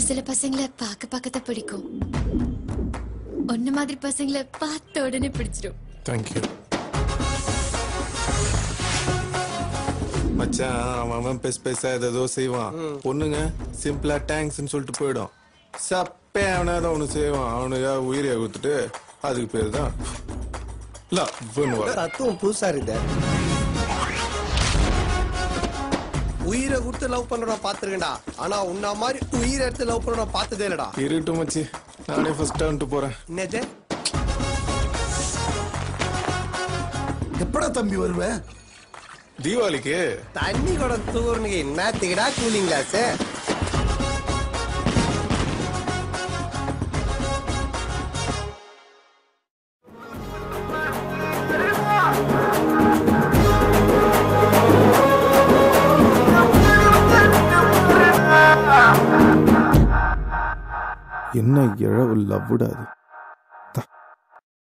சில பசங்களை பார்க்கத்தான் பிடிக்கும். ஒன்ன மாதிரி பசங்களை பார்த்த உடனே பிடிச்சிடும். தேங்க்யூ மச்சான். அவன் பெருசா ஏதோ செய்வான். பொண்ணுங்க சிம்பிளா தேங்க்ஸ்ன்னு சொல்லிட்டு போயிடும். சப்பே அவனாதான் அவனு செய்வான். அவனுக்கா உயிரை கொடுத்துட்டு அதுக்கு பேரு தான் தத்துவம் புதுசா இருக்கு. உயிரை கொடுத்து லவ் பண்றவன பாத்துருக்கேன்டா. ஆனா உன்ன மாதிரி உயிரை எடுத்து லவ் பண்றவன பார்த்ததே இல்லடா. இருட்டும் மச்சி, நானே ஃபர்ஸ்ட் வந்துட்டு போறேன். என்னது? எப்படா தம்பி வருவேன்? தீபாவளிக்கு. தண்ணி கூட தூர்னுக்கு என்னத்துக்குடா கூலிங் கிளாஸ்? என்ன இழவு லவ்வுடாது.